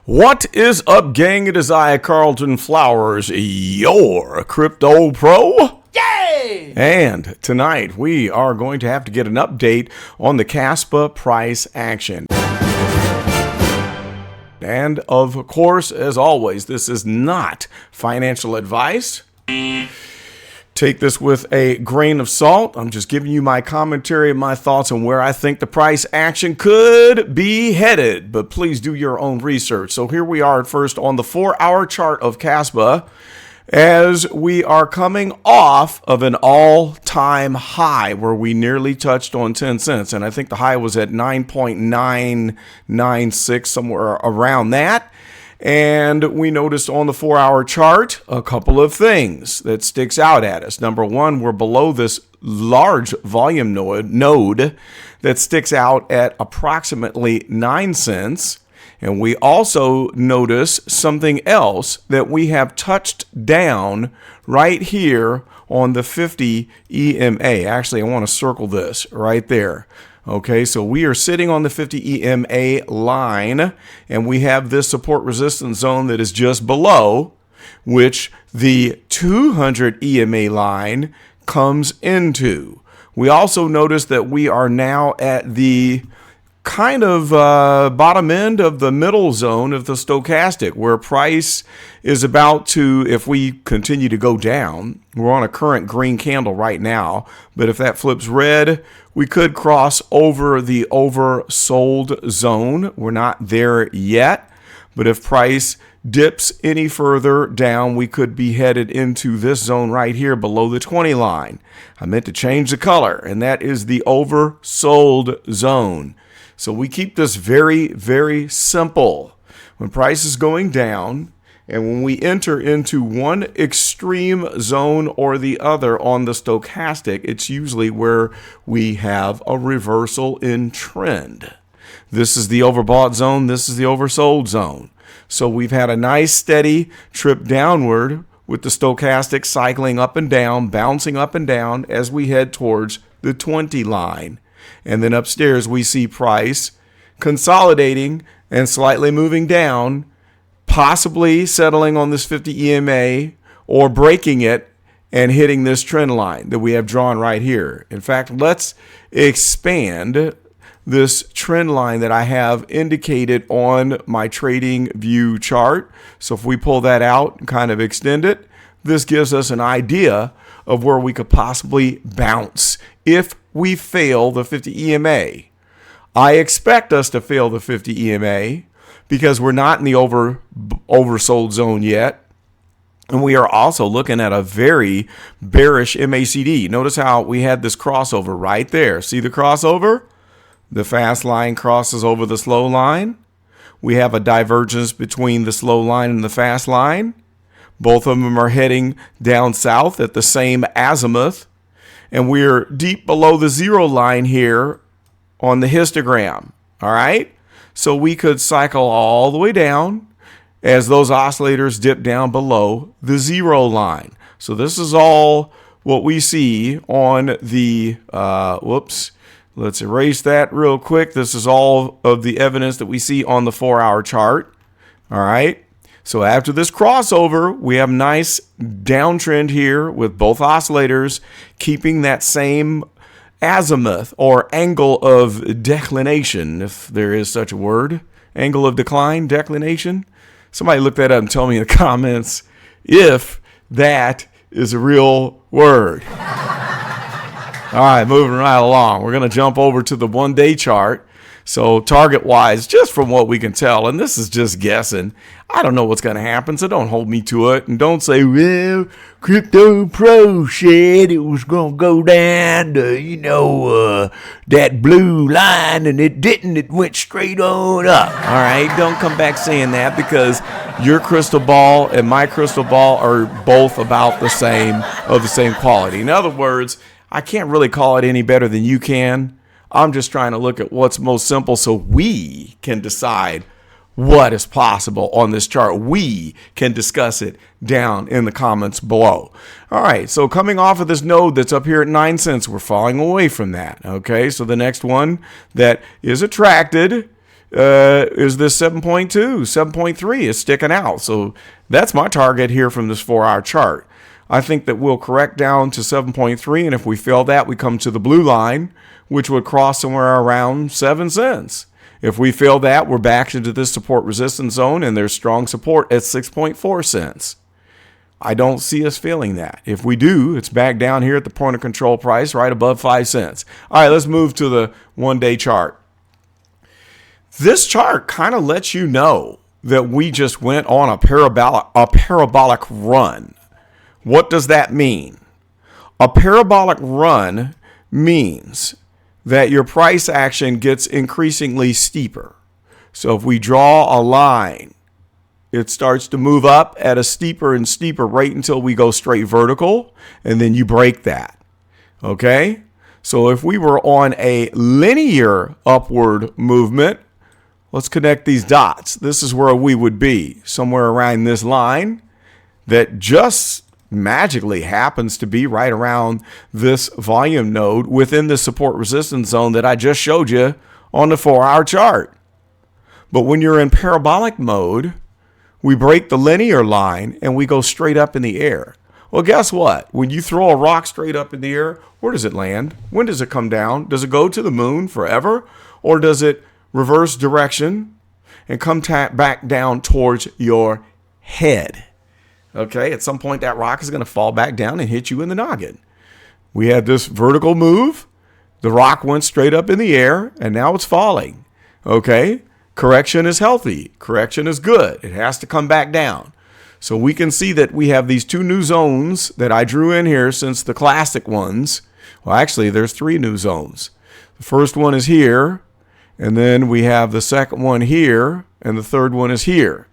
What is up, gang? It is I, Carlton Flowers, your crypto pro. Yay! And tonight we are going to have to get an update on the Kaspa price action. And of course, as always, this is not financial advice. Take this with a grain of salt. I'm just giving you my commentary and my thoughts on where I think the price action could be headed. But please do your own research. So here we are first on the 4-hour chart of Kaspa, as we are coming off of an all-time high where we nearly touched on 10 cents. And I think the high was at 9.996, somewhere around that. And we noticed on the 4-hour chart a couple of things that sticks out at us. Number one, we're below this large volume node that sticks out at approximately 9 cents. And we also notice something else, that we have touched down right here on the 50 EMA. Actually, I want to circle this right there. Okay, so we are sitting on the 50 EMA line, and we have this support resistance zone that is just below, which the 200 EMA line comes into. We also notice that we are now at the kind of bottom end of the middle zone of the stochastic, where price is about to, if we continue to go down, we're on a current green candle right now, but if that flips red, we could cross over the oversold zone. We're not there yet, but if price dips any further down, we could be headed into this zone right here below the 20 line. I meant to change the color, and that is the oversold zone. So we keep this very, very simple. When price is going down, and when we enter into one extreme zone or the other on the stochastic, it's usually where we have a reversal in trend. This is the overbought zone. This is the oversold zone. So we've had a nice steady trip downward with the stochastic cycling up and down, bouncing up and down as we head towards the 20 line. And then upstairs we see price consolidating and slightly moving down, possibly settling on this 50 EMA or breaking it and hitting this trend line that we have drawn right here. In fact, let's expand this trend line that I have indicated on my trading view chart. So if we pull that out and kind of extend it, this gives us an idea of where we could possibly bounce if we fail the 50 EMA. I expect us to fail the 50 EMA because we're not in the oversold zone yet. And we are also looking at a very bearish MACD. Notice how we had this crossover right there. See the crossover? The fast line crosses over the slow line. We have a divergence between the slow line and the fast line. Both of them are heading down south at the same azimuth. And we're deep below the zero line here on the histogram. All right. So we could cycle all the way down as those oscillators dip down below the zero line. So this is all what we see on the, let's erase that real quick. This is all of the evidence that we see on the 4-hour chart. All right. So after this crossover, we have a nice downtrend here with both oscillators keeping that same azimuth or angle of declination, if there is such a word. Angle of decline, declination. Somebody look that up and tell me in the comments if that is a real word. All right, moving right along. We're going to jump over to the 1-day chart. So target-wise, just from what we can tell, and this is just guessing, I don't know what's going to happen, so don't hold me to it. And don't say, well, Crypto Pro said it was going to go down to, that blue line, and it didn't. It went straight on up. All right? Don't come back saying that, because your crystal ball and my crystal ball are both about the same, of the same quality. In other words, I can't really call it any better than you can. I'm just trying to look at what's most simple so we can decide what is possible on this chart. We can discuss it down in the comments below. All right, so coming off of this node that's up here at 9 cents, we're falling away from that. Okay, so the next one that is attracted is this 7.2, 7.3 is sticking out. So that's my target here from this 4-hour chart. I think that we'll correct down to 7.3, and if we fail that, we come to the blue line, which would cross somewhere around 7 cents. If we fail that, we're back into this support resistance zone, and there's strong support at 6.4 cents. I don't see us failing that. If we do, it's back down here at the point of control price, right above 5 cents. All right, let's move to the one-day chart. This chart kind of lets you know that we just went on a parabolic run. What does that mean? A parabolic run means that your price action gets increasingly steeper. So if we draw a line, it starts to move up at a steeper and steeper rate until we go straight vertical, and then you break that. Okay? So if we were on a linear upward movement, let's connect these dots. This is where we would be, somewhere around this line that just magically happens to be right around this volume node within the support resistance zone that I just showed you on the 4-hour chart. But when you're in parabolic mode, we break the linear line and we go straight up in the air. Well, guess what? When you throw a rock straight up in the air, where does it land? When does it come down? Does it go to the moon forever? Or does it reverse direction and come back down towards your head? Okay, at some point that rock is going to fall back down and hit you in the noggin. We had this vertical move. The rock went straight up in the air, and now it's falling. Okay, correction is healthy. Correction is good. It has to come back down. So we can see that we have these 2 new zones that I drew in here since the classic ones. Well, actually, there's 3 new zones. The first one is here, and then we have the second one here, and the third one is here.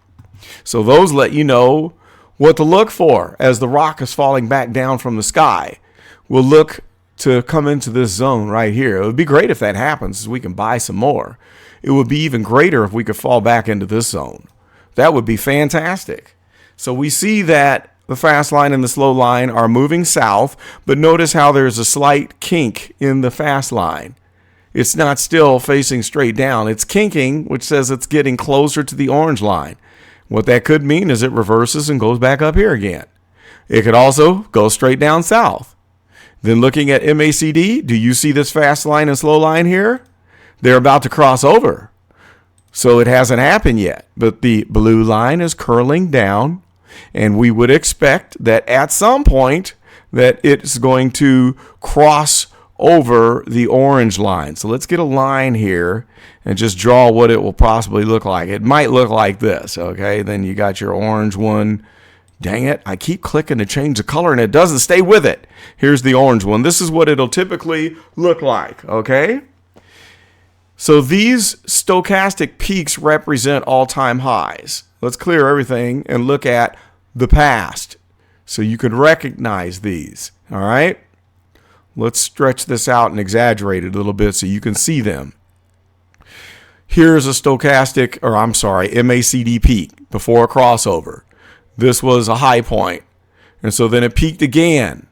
So those let you know what to look for as the rock is falling back down from the sky. We'll look to come into this zone right here. It would be great if that happens, so we can buy some more. It would be even greater if we could fall back into this zone. That would be fantastic. So we see that the fast line and the slow line are moving south, but notice how there's a slight kink in the fast line. It's not still facing straight down. It's kinking, which says it's getting closer to the orange line. What that could mean is it reverses and goes back up here again. It could also go straight down south. Then looking at MACD, do you see this fast line and slow line here? They're about to cross over. So it hasn't happened yet, but the blue line is curling down, and we would expect that at some point that it's going to cross over the orange line. So let's get a line here and just draw what it will possibly look like. It might look like this, okay? Then you got your orange one. Dang it, I keep clicking to change the color and it doesn't stay with it. Here's the orange one. This is what it'll typically look like, okay? So these stochastic peaks represent all-time highs. Let's clear everything and look at the past so you can recognize these, all right? Let's stretch this out and exaggerate it a little bit so you can see them. Here's a MACD peak before a crossover. This was a high point. And so then it peaked again.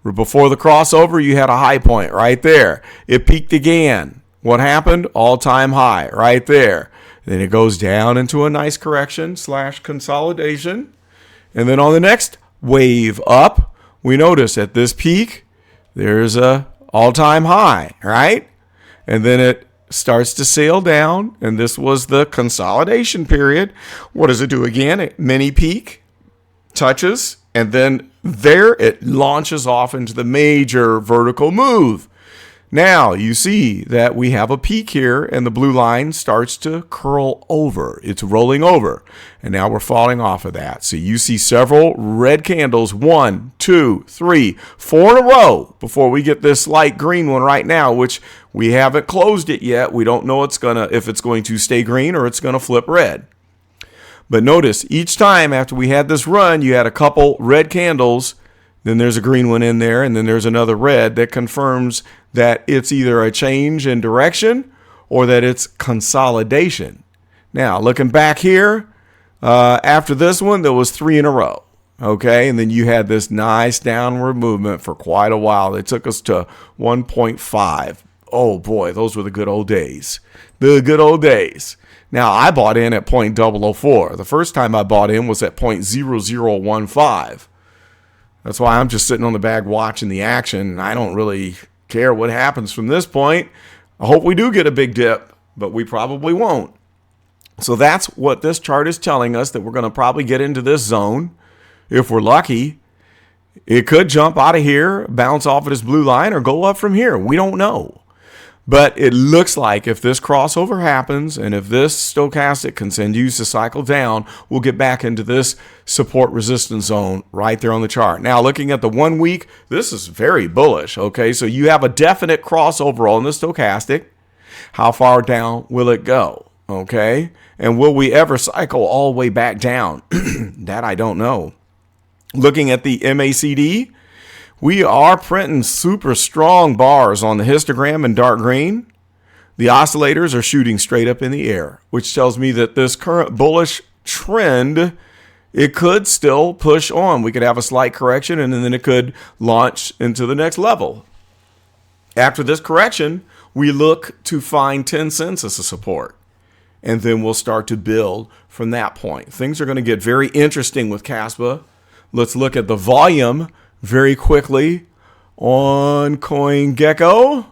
Before the crossover, you had a high point right there. It peaked again. What happened? All-time high right there. Then it goes down into a nice correction / consolidation. And then on the next wave up, we notice at this peak, there's a all-time high, right? And then it starts to sail down, and this was the consolidation period. What does it do again? A mini peak, touches, and then there it launches off into the major vertical move. Now you see that we have a peak here, and the blue line starts to curl over. It's rolling over, and now we're falling off of that. So you see several red candles, 1, 2, 3, 4 in a row before we get this light green one right now, which we haven't closed it yet. We don't know if it's going to stay green or it's going to flip red. But notice each time after we had this run, you had a couple red candles. Then there's a green one in there, and then there's another red that confirms that it's either a change in direction or that it's consolidation. Now, looking back here, after this one, there was 3 in a row. Okay, and then you had this nice downward movement for quite a while. It took us to 1.5. Oh boy, those were the good old days. The good old days. Now, I bought in at 0.004. The first time I bought in was at 0.0015. That's why I'm just sitting on the bag watching the action. I don't really care what happens from this point. I hope we do get a big dip, but we probably won't. So that's what this chart is telling us, that we're going to probably get into this zone. If we're lucky, it could jump out of here, bounce off of this blue line, or go up from here. We don't know. But it looks like if this crossover happens and if this stochastic continues to cycle down, we'll get back into this support resistance zone right there on the chart. Now, looking at the 1 week, this is very bullish. Okay, so you have a definite crossover on the stochastic. How far down will it go? Okay, and will we ever cycle all the way back down? That I don't know. Looking at the MACD, we are printing super strong bars on the histogram in dark green. The oscillators are shooting straight up in the air, which tells me that this current bullish trend, it could still push on. We could have a slight correction, and then it could launch into the next level. After this correction, we look to find 10 cents as a support, and then we'll start to build from that point. Things are going to get very interesting with Kaspa. Let's look at the volume very quickly on CoinGecko.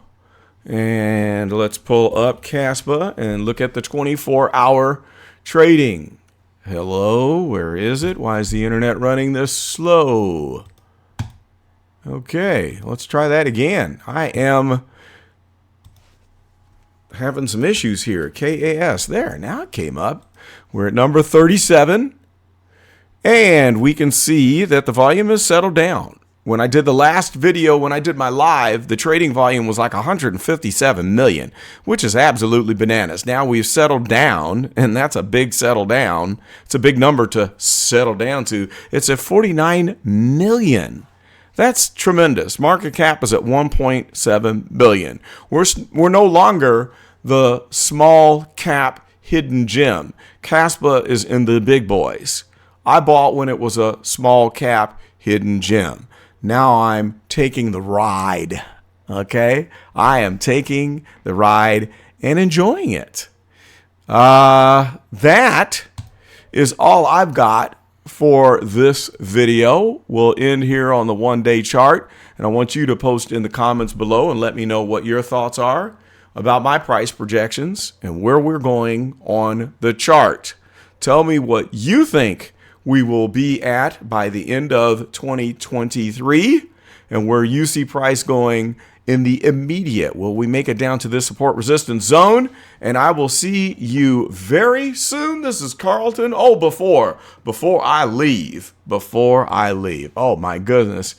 And let's pull up Kaspa and look at the 24-hour trading. Hello, where is it? Why is the internet running this slow? Okay, let's try that again. I am having some issues here. KAS, there, now it came up. We're at number 37. And we can see that the volume has settled down. When I did the last video, when I did my live, the trading volume was like 157 million, which is absolutely bananas. Now we've settled down, and that's a big settle down. It's a big number to settle down to. It's at 49 million. That's tremendous. Market cap is at 1.7 billion. We're no longer the small cap hidden gem. Kaspa is in the big boys. I bought when it was a small cap hidden gem. Now I'm taking the ride. Okay? I am taking the ride and enjoying it. That is all I've got for this video. We'll end here on the 1-day chart. And I want you to post in the comments below and let me know what your thoughts are about my price projections and where we're going on the chart. Tell me what you think we will be at by the end of 2023 and where you see price going in the immediate. Will we make it down to this support resistance zone? And I will see you very soon. This is Carlton. Oh, before I leave, oh my goodness.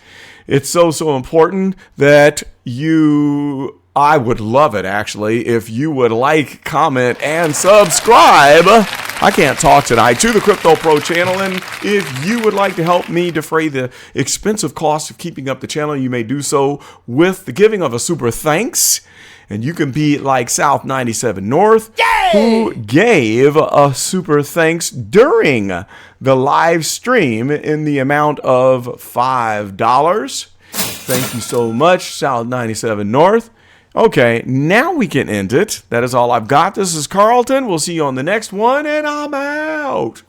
It's so important that I would love it actually if you would like, comment, and subscribe. I can't talk tonight, to the Crypto Pro channel. And if you would like to help me defray the expensive cost of keeping up the channel, you may do so with the giving of a super thanks. And you can be like South 97 North, Yay! Who gave a super thanks during the live stream in the amount of $5. Thank you so much, South 97 North. Okay, now we can end it. That is all I've got. This is Carlton. We'll see you on the next one, and I'm out.